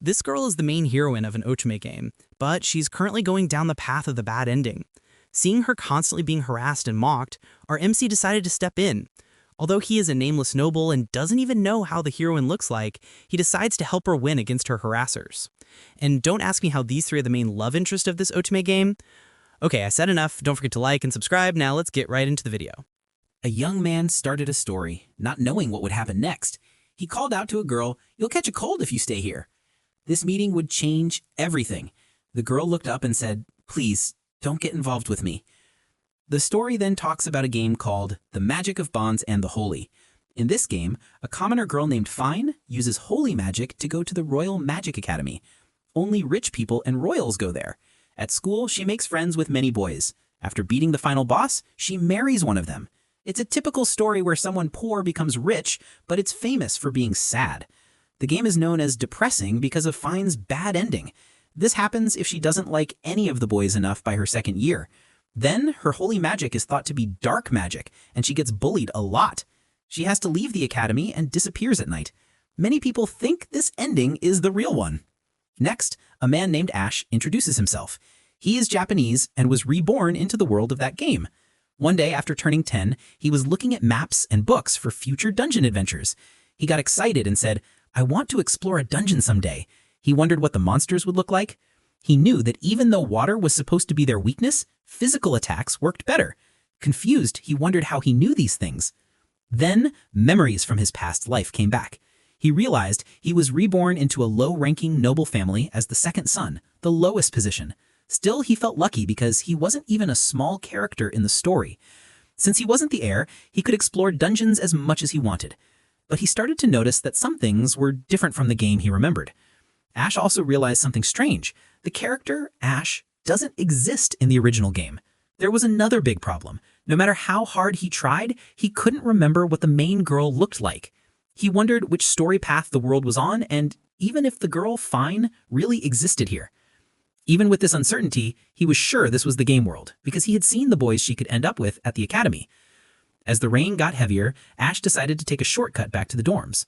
This girl is the main heroine of an Otome game, but she's currently going down the path of the bad ending. Seeing her constantly being harassed and mocked, our MC decided to step in. Although he is a nameless noble and doesn't even know how the heroine looks like, he decides to help her win against her harassers. And don't ask me how these three are the main love interest of this Otome game. Okay, I said enough. Don't forget to like and subscribe. Now let's get right into the video. A young man started a story, not knowing what would happen next. He called out to a girl, "You'll catch a cold if you stay here." This meeting would change everything. The girl looked up and said, "Please, don't get involved with me." The story then talks about a game called The Magic of Bonds and the Holy. In this game, a commoner girl named Fine uses holy magic to go to the Royal Magic Academy. Only rich people and royals go there. At school, she makes friends with many boys. After beating the final boss, she marries one of them. It's a typical story where someone poor becomes rich, but it's famous for being sad. The game is known as depressing because of Fine's bad ending. This happens if she doesn't like any of the boys enough by her second year. Then, her holy magic is thought to be dark magic, and she gets bullied a lot. She has to leave the academy and disappears at night. Many people think this ending is the real one. Next, a man named Ash introduces himself. He is Japanese and was reborn into the world of that game. One day after turning 10, he was looking at maps and books for future dungeon adventures. He got excited and said, "I want to explore a dungeon someday." He wondered what the monsters would look like. He knew that even though water was supposed to be their weakness, physical attacks worked better. Confused, he wondered how he knew these things. Then, memories from his past life came back. He realized he was reborn into a low-ranking noble family as the second son, the lowest position. Still, he felt lucky because he wasn't even a small character in the story. Since he wasn't the heir, he could explore dungeons as much as he wanted. But he started to notice that some things were different from the game he remembered. Ash also realized something strange. The character, Ash, doesn't exist in the original game. There was another big problem. No matter how hard he tried, he couldn't remember what the main girl looked like. He wondered which story path the world was on, and even if the girl, Fine, really existed here. Even with this uncertainty, he was sure this was the game world, because he had seen the boys she could end up with at the academy. As the rain got heavier, Ash decided to take a shortcut back to the dorms.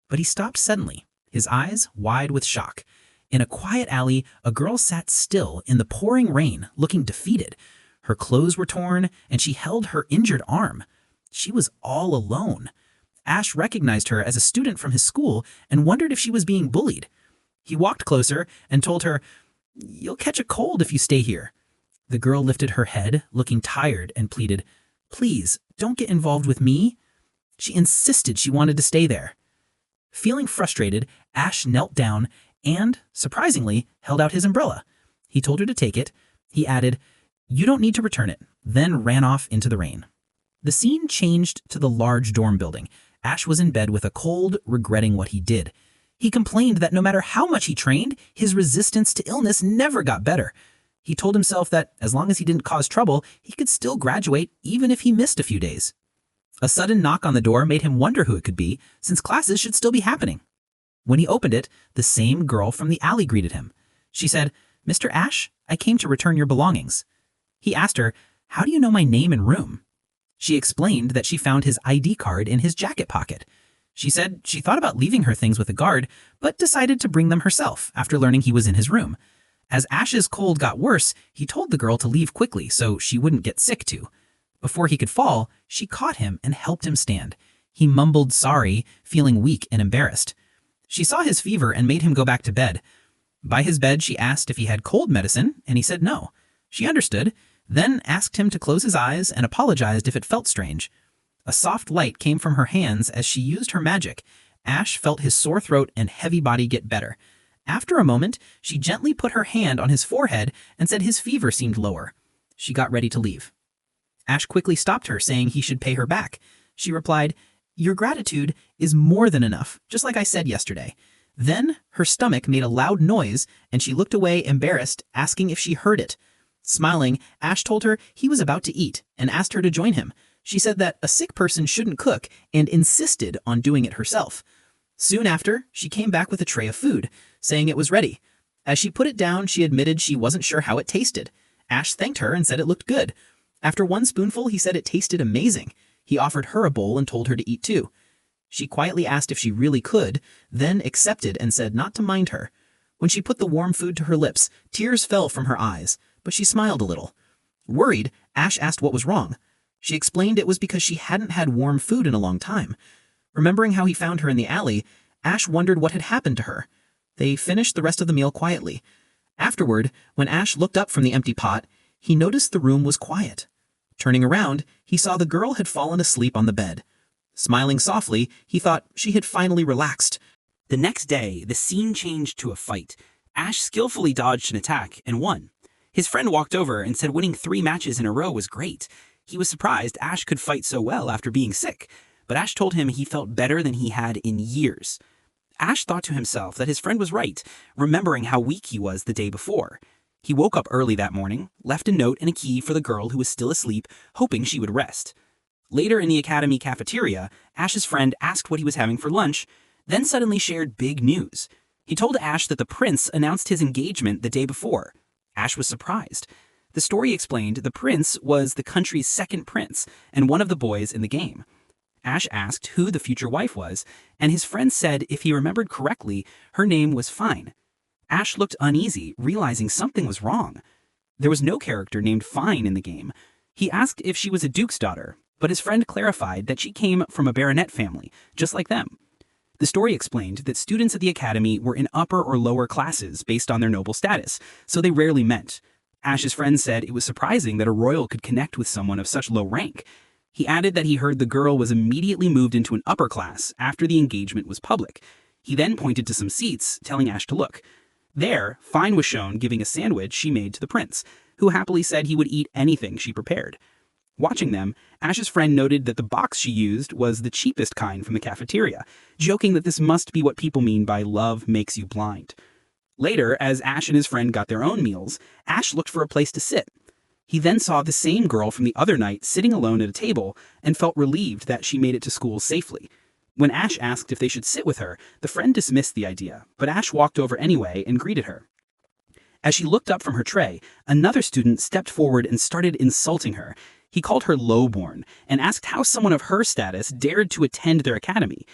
But he stopped suddenly, his eyes wide with shock. In a quiet alley, a girl sat still in the pouring rain, looking defeated. Her clothes were torn, and she held her injured arm. She was all alone. Ash recognized her as a student from his school and wondered if she was being bullied. He walked closer and told her, "You'll catch a cold if you stay here." The girl lifted her head, looking tired, and pleaded, "Please, don't get involved with me." She insisted she wanted to stay there. Feeling frustrated, Ash knelt down and, surprisingly, held out his umbrella. He told her to take it. He added, "You don't need to return it," then ran off into the rain. The scene changed to the large dorm building. Ash was in bed with a cold, regretting what he did. He complained that no matter how much he trained, his resistance to illness never got better. He told himself that as long as he didn't cause trouble, he could still graduate even if he missed a few days. A sudden knock on the door made him wonder who it could be, since classes should still be happening. When he opened it, the same girl from the alley greeted him. She said, "Mr. Ash, I came to return your belongings." He asked her, "How do you know my name and room?" She explained that she found his ID card in his jacket pocket. She said she thought about leaving her things with a guard, but decided to bring them herself after learning he was in his room. As Ash's cold got worse, he told the girl to leave quickly so she wouldn't get sick too. Before he could fall, she caught him and helped him stand. He mumbled sorry, feeling weak and embarrassed. She saw his fever and made him go back to bed. By his bed, she asked if he had cold medicine, and he said no. She understood, then asked him to close his eyes and apologized if it felt strange. A soft light came from her hands as she used her magic. Ash felt his sore throat and heavy body get better. After a moment, she gently put her hand on his forehead and said his fever seemed lower. She got ready to leave. Ash quickly stopped her, saying he should pay her back. She replied, "Your gratitude is more than enough, just like I said yesterday." Then her stomach made a loud noise, and she looked away embarrassed, asking if she heard it. Smiling, Ash told her he was about to eat and asked her to join him. She said that a sick person shouldn't cook and insisted on doing it herself. Soon after, she came back with a tray of food, saying it was ready. As she put it down, she admitted she wasn't sure how it tasted. Ash thanked her and said it looked good. After one spoonful, he said it tasted amazing. He offered her a bowl and told her to eat too. She quietly asked if she really could, then accepted and said not to mind her. When she put the warm food to her lips, tears fell from her eyes, but she smiled a little. Worried, Ash asked what was wrong. She explained it was because she hadn't had warm food in a long time. Remembering how he found her in the alley, Ash wondered what had happened to her. They finished the rest of the meal quietly. Afterward, when Ash looked up from the empty pot, he noticed the room was quiet. Turning around, he saw the girl had fallen asleep on the bed. Smiling softly, he thought she had finally relaxed. The next day, the scene changed to a fight. Ash skillfully dodged an attack and won. His friend walked over and said winning 3 matches in a row was great. He was surprised Ash could fight so well after being sick, but Ash told him he felt better than he had in years. Ash thought to himself that his friend was right, remembering how weak he was the day before. He woke up early that morning, left a note and a key for the girl who was still asleep, hoping she would rest. Later in the academy cafeteria, Ash's friend asked what he was having for lunch, then suddenly shared big news. He told Ash that the prince announced his engagement the day before. Ash was surprised. The story explained the prince was the country's second prince and one of the boys in the game. Ash asked who the future wife was, and his friend said if he remembered correctly, her name was Fine. Ash looked uneasy, realizing something was wrong. There was no character named Fine in the game. He asked if she was a duke's daughter, but his friend clarified that she came from a baronet family, just like them. The story explained that students at the academy were in upper or lower classes based on their noble status, so they rarely met. Ash's friend said it was surprising that a royal could connect with someone of such low rank. He added that he heard the girl was immediately moved into an upper class after the engagement was public. He then pointed to some seats, telling Ash to look. There, Fine was shown giving a sandwich she made to the prince, who happily said he would eat anything she prepared. Watching them, Ash's friend noted that the box she used was the cheapest kind from the cafeteria, joking that this must be what people mean by love makes you blind. Later, as Ash and his friend got their own meals, Ash looked for a place to sit. He then saw the same girl from the other night sitting alone at a table and felt relieved that she made it to school safely. When Ash asked if they should sit with her, the friend dismissed the idea, but Ash walked over anyway and greeted her. As she looked up from her tray, another student stepped forward and started insulting her. He called her lowborn and asked how someone of her status dared to attend their academy.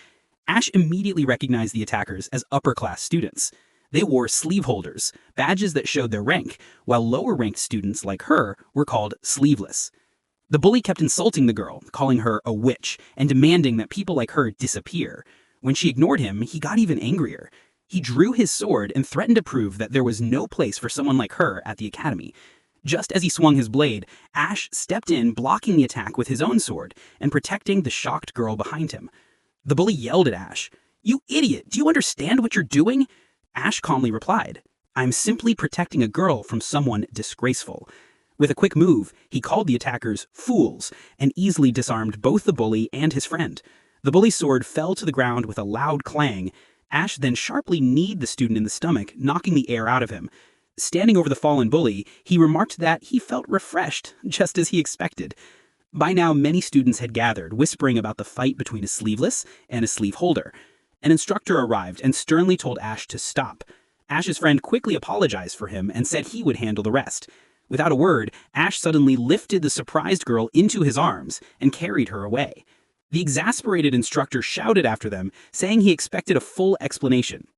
Ash immediately recognized the attackers as upper-class students. They wore sleeve holders, badges that showed their rank, while lower-ranked students like her were called sleeveless. The bully kept insulting the girl, calling her a witch, and demanding that people like her disappear. When she ignored him, he got even angrier. He drew his sword and threatened to prove that there was no place for someone like her at the academy. Just as he swung his blade, Ash stepped in, blocking the attack with his own sword and protecting the shocked girl behind him. The bully yelled at Ash, "You idiot! Do you understand what you're doing?" Ash calmly replied, "I'm simply protecting a girl from someone disgraceful." With a quick move, he called the attackers fools and easily disarmed both the bully and his friend. The bully's sword fell to the ground with a loud clang. Ash then sharply kneed the student in the stomach, knocking the air out of him. Standing over the fallen bully, he remarked that he felt refreshed, just as he expected. By now, many students had gathered, whispering about the fight between a sleeveless and a sleeve holder. An instructor arrived and sternly told Ash to stop. Ash's friend quickly apologized for him and said he would handle the rest. Without a word, Ash suddenly lifted the surprised girl into his arms and carried her away. The exasperated instructor shouted after them, saying he expected a full explanation.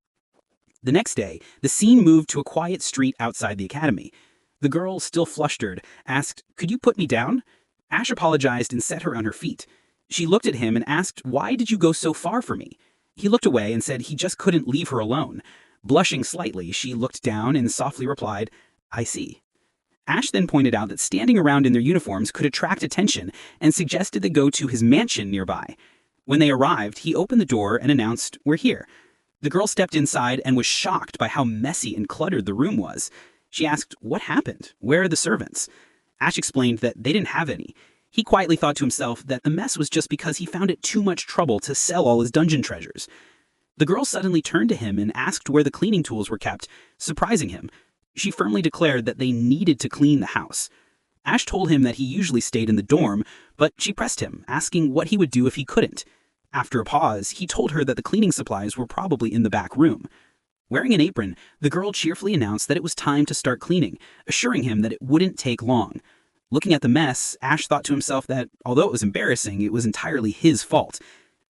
The next day, the scene moved to a quiet street outside the academy. The girl, still flustered, asked, "Could you put me down?" Ash apologized and set her on her feet. She looked at him and asked, "Why did you go so far for me?" He looked away and said he just couldn't leave her alone. Blushing slightly, she looked down and softly replied, "I see." Ash then pointed out that standing around in their uniforms could attract attention and suggested they go to his mansion nearby. When they arrived, he opened the door and announced, "We're here." The girl stepped inside and was shocked by how messy and cluttered the room was. She asked, "What happened? Where are the servants?" Ash explained that they didn't have any. He quietly thought to himself that the mess was just because he found it too much trouble to sell all his dungeon treasures. The girl suddenly turned to him and asked where the cleaning tools were kept, surprising him. She firmly declared that they needed to clean the house. Ash told him that he usually stayed in the dorm, but she pressed him, asking what he would do if he couldn't. After a pause, he told her that the cleaning supplies were probably in the back room. Wearing an apron, the girl cheerfully announced that it was time to start cleaning, assuring him that it wouldn't take long. Looking at the mess, Ash thought to himself that, although it was embarrassing, it was entirely his fault.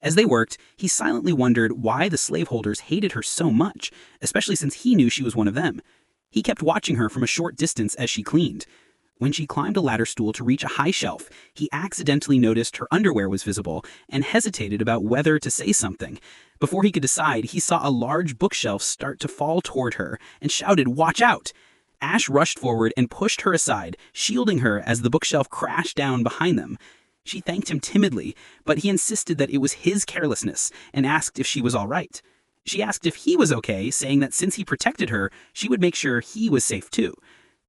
As they worked, he silently wondered why the slaveholders hated her so much, especially since he knew she was one of them. He kept watching her from a short distance as she cleaned. When she climbed a ladder stool to reach a high shelf, he accidentally noticed her underwear was visible and hesitated about whether to say something. Before he could decide, he saw a large bookshelf start to fall toward her and shouted, "Watch out!" Ash rushed forward and pushed her aside, shielding her as the bookshelf crashed down behind them. She thanked him timidly, but he insisted that it was his carelessness and asked if she was all right. She asked if he was okay, saying that since he protected her, she would make sure he was safe too.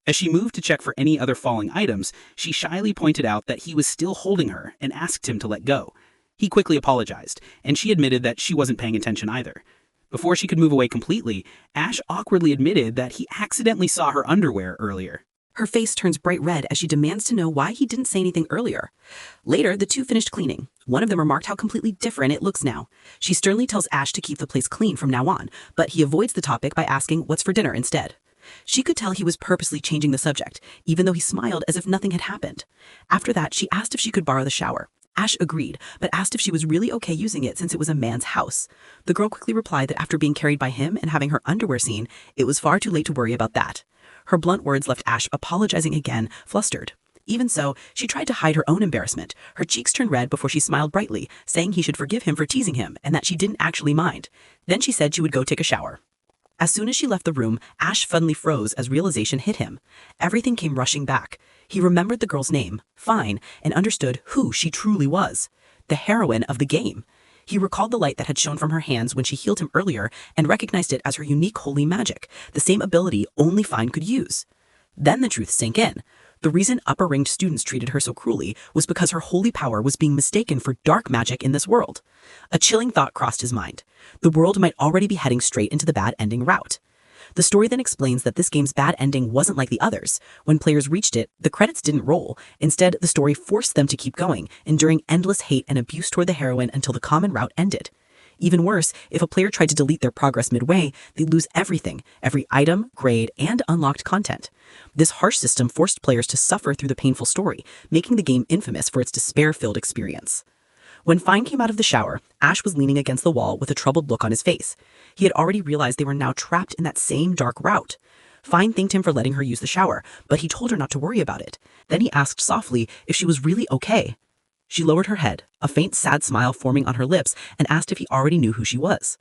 As she moved to check for any other falling items, she shyly pointed out that he was still holding her and asked him to let go. He quickly apologized, and she admitted that she wasn't paying attention either. Before she could move away completely, Ash awkwardly admitted that he accidentally saw her underwear earlier. Her face turns bright red as she demands to know why he didn't say anything earlier. Later, the two finished cleaning. One of them remarked how completely different it looks now. She sternly tells Ash to keep the place clean from now on, but he avoids the topic by asking what's for dinner instead. She could tell he was purposely changing the subject, even though he smiled as if nothing had happened. After that, she asked if she could borrow the shower. Ash agreed, but asked if she was really okay using it since it was a man's house. The girl quickly replied that after being carried by him and having her underwear seen, it was far too late to worry about that. Her blunt words left Ash apologizing again, flustered. Even so, she tried to hide her own embarrassment. Her cheeks turned red before she smiled brightly, saying he should forgive him for teasing him and that she didn't actually mind. Then she said she would go take a shower. As soon as she left the room, Ash suddenly froze as realization hit him. Everything came rushing back. He remembered the girl's name, Fine, and understood who she truly was. The heroine of the game. He recalled the light that had shone from her hands when she healed him earlier and recognized it as her unique holy magic, the same ability only Fine could use. Then the truth sank in. The reason upper-ranked students treated her so cruelly was because her holy power was being mistaken for dark magic in this world. A chilling thought crossed his mind. The world might already be heading straight into the bad ending route. The story then explains that this game's bad ending wasn't like the others. When players reached it, the credits didn't roll. Instead, the story forced them to keep going, enduring endless hate and abuse toward the heroine until the common route ended. Even worse, if a player tried to delete their progress midway, they'd lose everything, every item, grade, and unlocked content. This harsh system forced players to suffer through the painful story, making the game infamous for its despair-filled experience. When Fine came out of the shower, Ash was leaning against the wall with a troubled look on his face. He had already realized they were now trapped in that same dark route. Fine thanked him for letting her use the shower, but he told her not to worry about it. Then he asked softly if she was really okay. She lowered her head, a faint sad smile forming on her lips, and asked if he already knew who she was.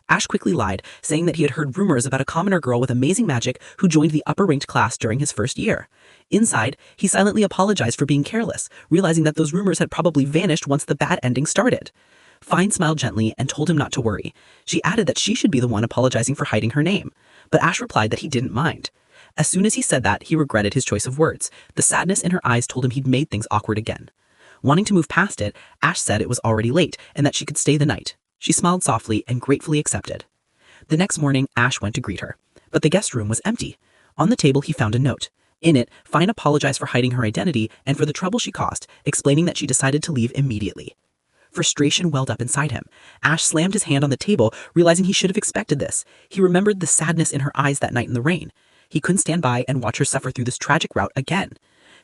Ash quickly lied, saying that he had heard rumors about a commoner girl with amazing magic who joined the upper-ranked class during his first year. Inside, he silently apologized for being careless, realizing that those rumors had probably vanished once the bad ending started. Fine smiled gently and told him not to worry. She added that she should be the one apologizing for hiding her name, but Ash replied that he didn't mind. As soon as he said that, he regretted his choice of words. The sadness in her eyes told him he'd made things awkward again. Wanting to move past it, Ash said it was already late and that she could stay the night. She smiled softly and gratefully accepted. The next morning, Ash went to greet her, but the guest room was empty. On the table, he found a note. In it, Fine apologized for hiding her identity and for the trouble she caused, explaining that she decided to leave immediately. Frustration welled up inside him. Ash slammed his hand on the table, realizing he should have expected this. He remembered the sadness in her eyes that night in the rain. He couldn't stand by and watch her suffer through this tragic route again.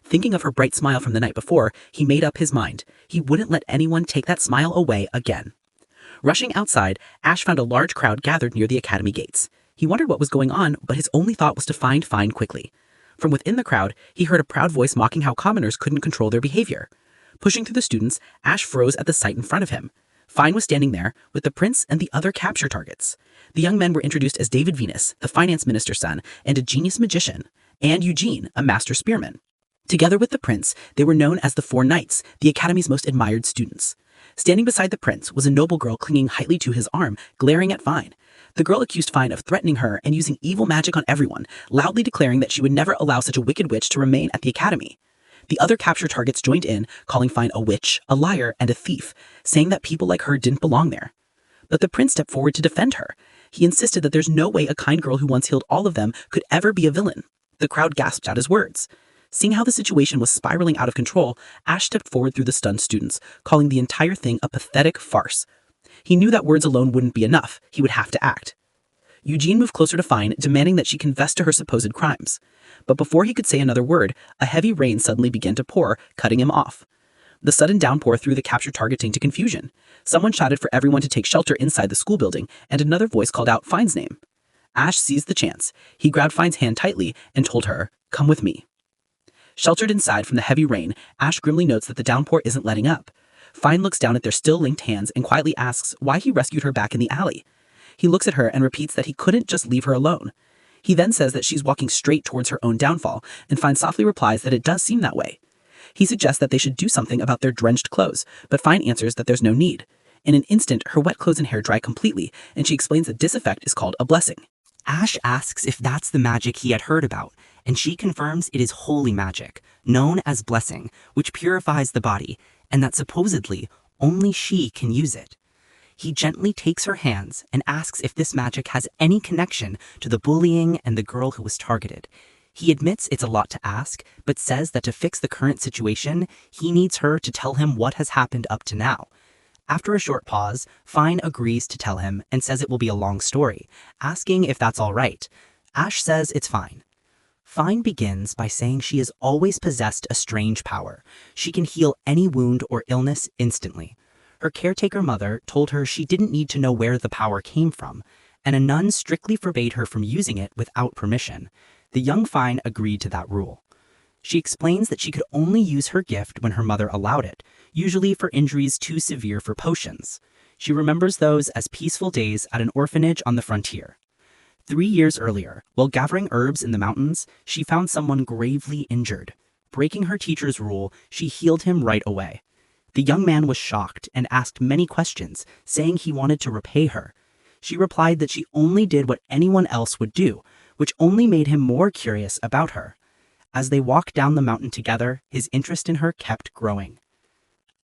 Thinking of her bright smile from the night before, he made up his mind. He wouldn't let anyone take that smile away again. Rushing outside, Ash found a large crowd gathered near the academy gates. He wondered what was going on, but his only thought was to find Fine quickly. From within the crowd, he heard a proud voice mocking how commoners couldn't control their behavior. Pushing through the students, Ash froze at the sight in front of him. Fine was standing there, with the prince and the other capture targets. The young men were introduced as David Venus, the finance minister's son, and a genius magician, and Eugene, a master spearman. Together with the prince, they were known as the Four Knights, the academy's most admired students. Standing beside the prince was a noble girl clinging tightly to his arm, glaring at Fine. The girl accused Fine of threatening her and using evil magic on everyone, loudly declaring that she would never allow such a wicked witch to remain at the academy. The other capture targets joined in, calling Fine a witch, a liar, and a thief, saying that people like her didn't belong there. But the prince stepped forward to defend her. He insisted that there's no way a kind girl who once healed all of them could ever be a villain. The crowd gasped at his words. Seeing how the situation was spiraling out of control, Ash stepped forward through the stunned students, calling the entire thing a pathetic farce. He knew that words alone wouldn't be enough. He would have to act. Eugene moved closer to Fine, demanding that she confess to her supposed crimes. But before he could say another word, a heavy rain suddenly began to pour, cutting him off. The sudden downpour threw the captured target into confusion. Someone shouted for everyone to take shelter inside the school building, and another voice called out Fine's name. Ash seized the chance. He grabbed Fine's hand tightly and told her, "Come with me." Sheltered inside from the heavy rain, Ash grimly notes that the downpour isn't letting up. Fine looks down at their still linked hands and quietly asks why he rescued her back in the alley. He looks at her and repeats that he couldn't just leave her alone. He then says that she's walking straight towards her own downfall, and Fine softly replies that it does seem that way. He suggests that they should do something about their drenched clothes, but Fine answers that there's no need. In an instant, her wet clothes and hair dry completely, and she explains that this effect is called a blessing. Ash asks if that's the magic he had heard about, and she confirms it is holy magic, known as blessing, which purifies the body, and that supposedly only she can use it. He gently takes her hands and asks if this magic has any connection to the bullying and the girl who was targeted. He admits it's a lot to ask, but says that to fix the current situation, he needs her to tell him what has happened up to now. After a short pause, Fine agrees to tell him and says it will be a long story, asking if that's all right. Ash says it's fine. Fine begins by saying she has always possessed a strange power. She can heal any wound or illness instantly. Her caretaker mother told her she didn't need to know where the power came from, and a nun strictly forbade her from using it without permission. The young Fine agreed to that rule. She explains that she could only use her gift when her mother allowed it, usually for injuries too severe for potions. She remembers those as peaceful days at an orphanage on the frontier. 3 years earlier, while gathering herbs in the mountains, she found someone gravely injured. Breaking her teacher's rule, she healed him right away. The young man was shocked and asked many questions, saying he wanted to repay her. She replied that she only did what anyone else would do, which only made him more curious about her. As they walked down the mountain together, his interest in her kept growing.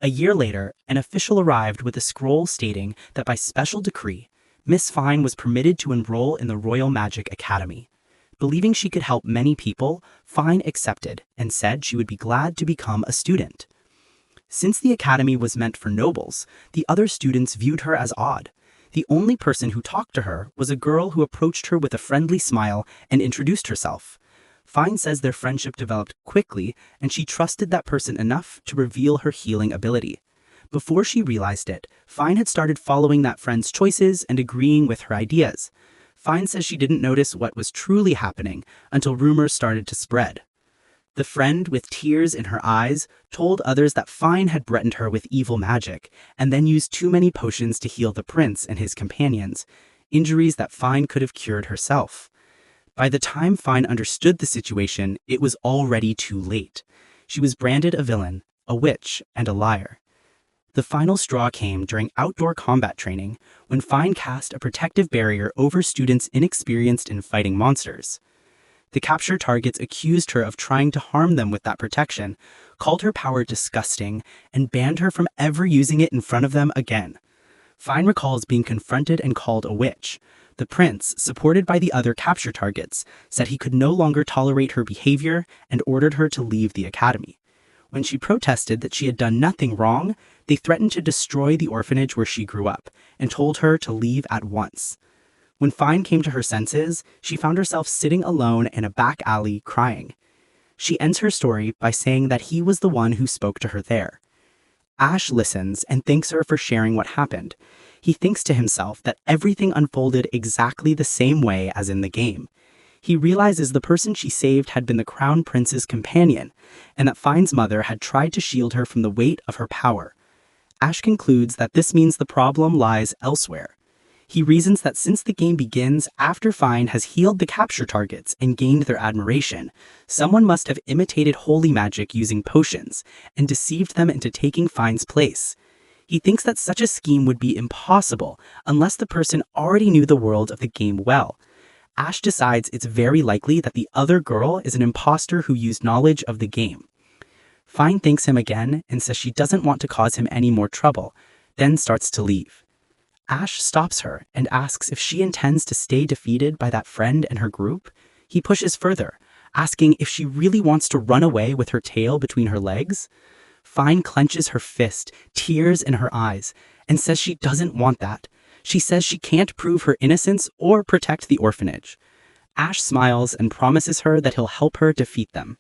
A year later, an official arrived with a scroll stating that by special decree, Miss Fine was permitted to enroll in the Royal Magic Academy. Believing she could help many people, Fine accepted and said she would be glad to become a student. Since the academy was meant for nobles, the other students viewed her as odd. The only person who talked to her was a girl who approached her with a friendly smile and introduced herself. Fine says their friendship developed quickly, and she trusted that person enough to reveal her healing ability. Before she realized it, Fine had started following that friend's choices and agreeing with her ideas. Fine says she didn't notice what was truly happening until rumors started to spread. The friend, with tears in her eyes, told others that Fine had threatened her with evil magic, and then used too many potions to heal the prince and his companions, injuries that Fine could have cured herself. By the time Fine understood the situation, it was already too late. She was branded a villain, a witch, and a liar. The final straw came during outdoor combat training, when Fine cast a protective barrier over students inexperienced in fighting monsters. The captured targets accused her of trying to harm them with that protection, called her power disgusting, and banned her from ever using it in front of them again. Fine recalls being confronted and called a witch. The prince, supported by the other capture targets, said he could no longer tolerate her behavior and ordered her to leave the academy. When she protested that she had done nothing wrong, they threatened to destroy the orphanage where she grew up and told her to leave at once. When Fine came to her senses, she found herself sitting alone in a back alley crying. She ends her story by saying that he was the one who spoke to her there. Ash listens and thanks her for sharing what happened. He thinks to himself that everything unfolded exactly the same way as in the game. He realizes the person she saved had been the crown prince's companion, and that Fine's mother had tried to shield her from the weight of her power. Ash concludes that this means the problem lies elsewhere. He reasons that since the game begins after Fine has healed the capture targets and gained their admiration, someone must have imitated holy magic using potions and deceived them into taking Fine's place. He thinks that such a scheme would be impossible unless the person already knew the world of the game well. Ash decides it's very likely that the other girl is an imposter who used knowledge of the game. Fine thanks him again and says she doesn't want to cause him any more trouble, then starts to leave. Ash stops her and asks if she intends to stay defeated by that friend and her group. He pushes further, asking if she really wants to run away with her tail between her legs. Fine clenches her fist, tears in her eyes, and says she doesn't want that. She says she can't prove her innocence or protect the orphanage. Ash smiles and promises her that he'll help her defeat them.